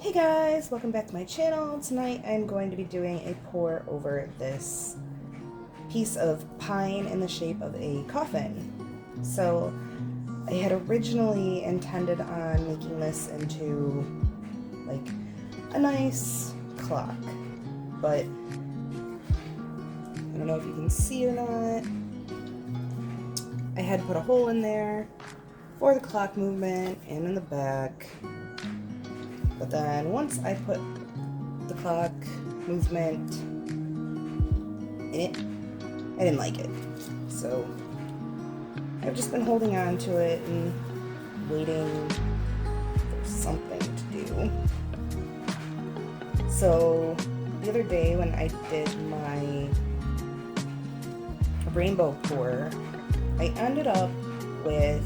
Hey guys, welcome back to my channel. Tonight I'm going to be doing a pour over this piece of pine in the shape of a coffin. So I had originally intended on making this into like a nice clock, but I don't know if you can see it or not. I had put a hole in there for the clock movement and in the back. But then once I put the clock movement in it, I didn't like it. So I've just been holding on to it and waiting for something to do. So the other day when I did my rainbow pour, I ended up with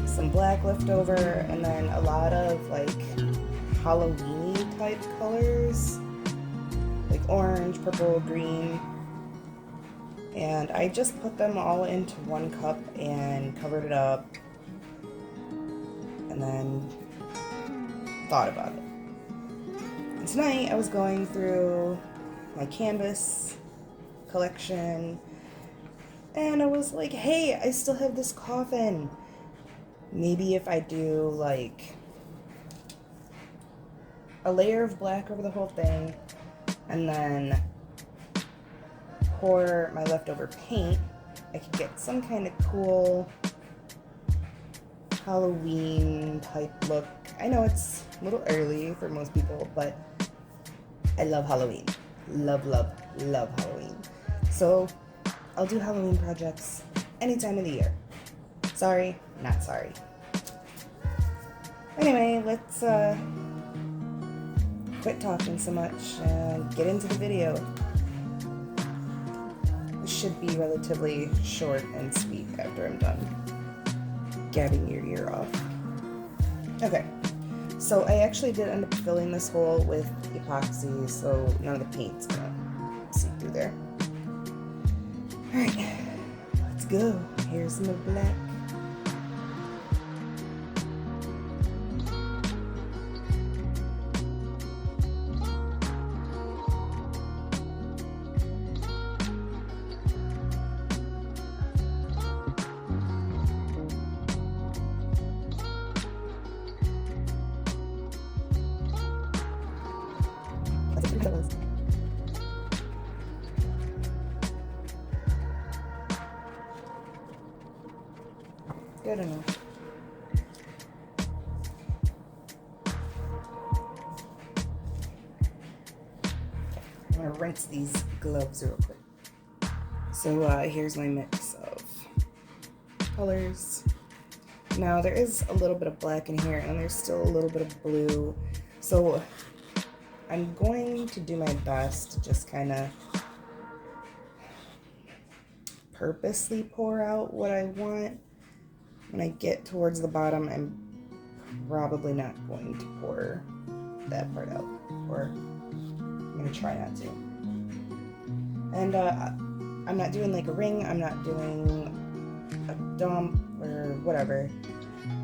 some black left over and then a lot of like Halloween-y type colors, like orange, purple, green, and I just put them all into one cup and covered it up and then thought about it. And tonight I was going through my canvas collection and I was like, hey, I still have this coffin. Maybe if I do like a layer of black over the whole thing and then pour my leftover paint, I could get some kind of cool Halloween type look. I know it's a little early for most people, but I love Halloween. Love, love, love Halloween. So I'll do Halloween projects any time of the year. Sorry, not sorry. Anyway, let's quit talking so much and get into the video. This should be relatively short and sweet after I'm done gabbing your ear off. Okay, so I actually did end up filling this hole with epoxy, so none of the paint's gonna seep through there. Alright, let's go. Here's some of black. Good enough. I'm gonna rinse these gloves real quick. So here's my mix of colors. Now there is a little bit of black in here and there's still a little bit of blue. So I'm going to do my best to just kind of purposely pour out what I want. When I get towards the bottom, I'm probably not going to pour that part out, or I'm going to try not to. And I'm not doing like a ring, I'm not doing a dump or whatever.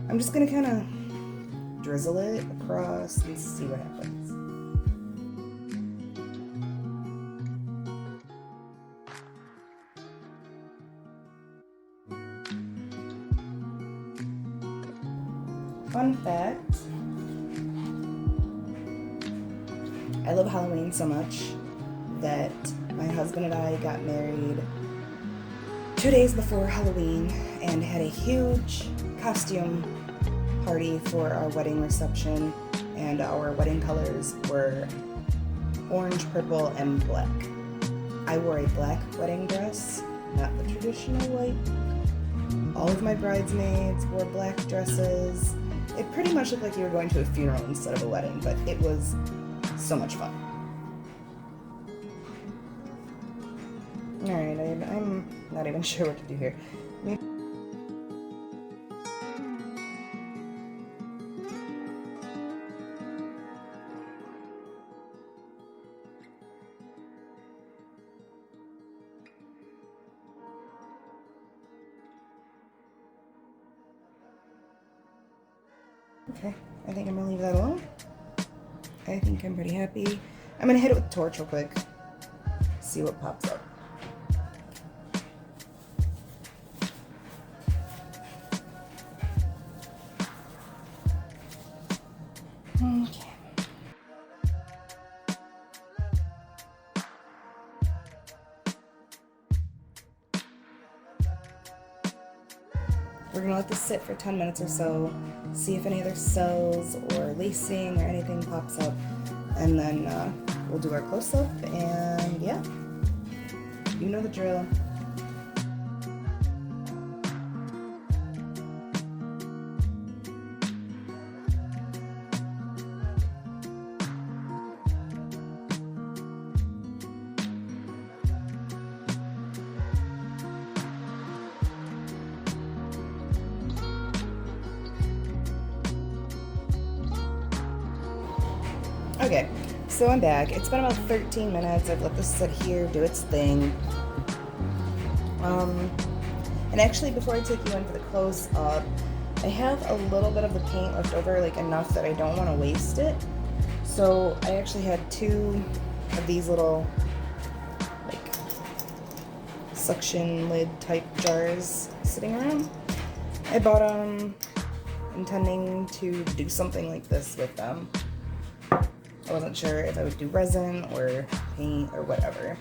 I'm just going to kind of drizzle it across and see what happens. Fun fact, I love Halloween so much that my husband and I got married 2 days before Halloween and had a huge costume party for our wedding reception, and our wedding colors were orange, purple, and black. I wore a black wedding dress, not the traditional white. All of my bridesmaids wore black dresses. It pretty much looked like you were going to a funeral instead of a wedding, but it was so much fun. Alright, I'm not even sure what to do here. Maybe Okay, I think I'm gonna leave that alone. I think I'm pretty happy. I'm gonna hit it with the torch real quick. See what pops up. Okay. We're gonna let this sit for 10 minutes or so, see if any other cells or lacing or anything pops up, and then we'll do our close-up, and yeah, you know the drill. Okay, so I'm back. It's been about 13 minutes. I've let this sit here, do its thing. And actually, before I take you in for the close-up, I have a little bit of the paint left over, like enough that I don't want to waste it. So I actually had 2 of these little, like, suction lid type jars sitting around. I bought them intending to do something like this with them. I wasn't sure if I would do resin or paint or whatever.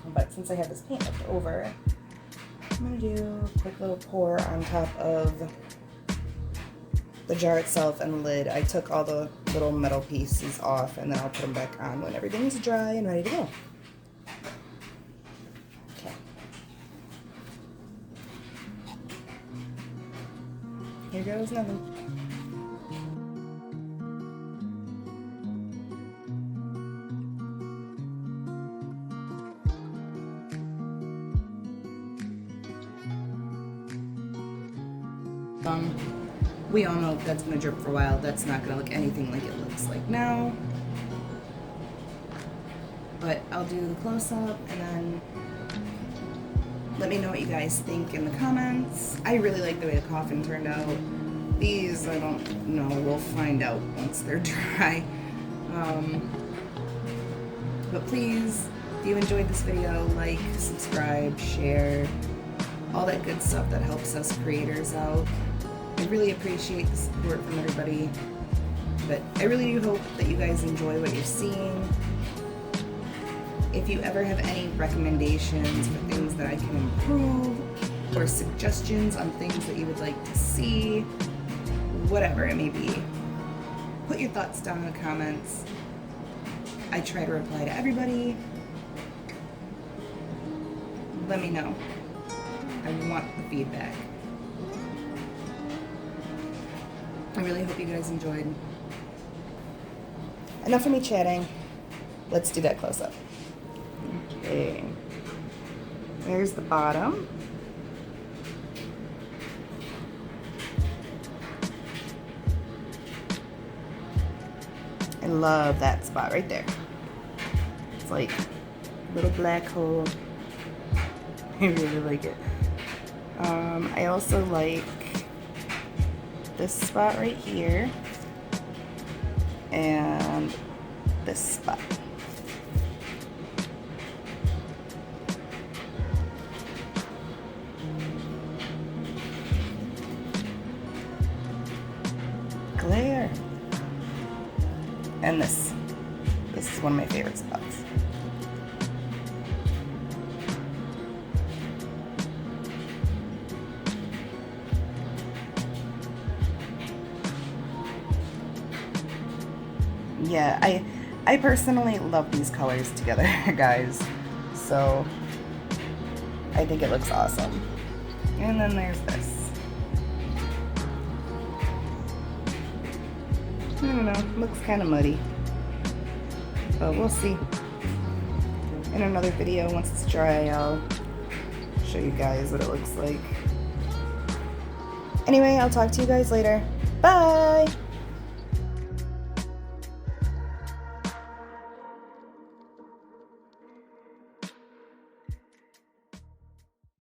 But since I have this paint left over, I'm going to do a quick little pour on top of the jar itself and the lid. I took all the little metal pieces off, and then I'll put them back on when everything's dry and ready to go. Okay. Here goes nothing. We all know that's gonna drip for a while. That's not gonna look anything like it looks like now. But I'll do the close-up and then let me know what you guys think in the comments. I really like the way the coffin turned out. These, I don't know, we'll find out once they're dry. But please, if you enjoyed this video, like, subscribe, share, all that good stuff that helps us creators out. I really appreciate the support from everybody, but I really do hope that you guys enjoy what you're seeing. If you ever have any recommendations for things that I can improve, or suggestions on things that you would like to see, whatever it may be, put your thoughts down in the comments. I try to reply to everybody. Let me know. I want the feedback. I really hope you guys enjoyed. Enough of me chatting. Let's do that close-up. Okay. There's the bottom. I love that spot right there. It's like a little black hole. I really like it. I also like this spot right here and this spot. Glare. And this is one of my favorite spots. Yeah, I personally love these colors together, guys. So I think it looks awesome. And then there's this. I don't know, looks kind of muddy. But we'll see. In another video, once it's dry, I'll show you guys what it looks like. Anyway, I'll talk to you guys later. Bye!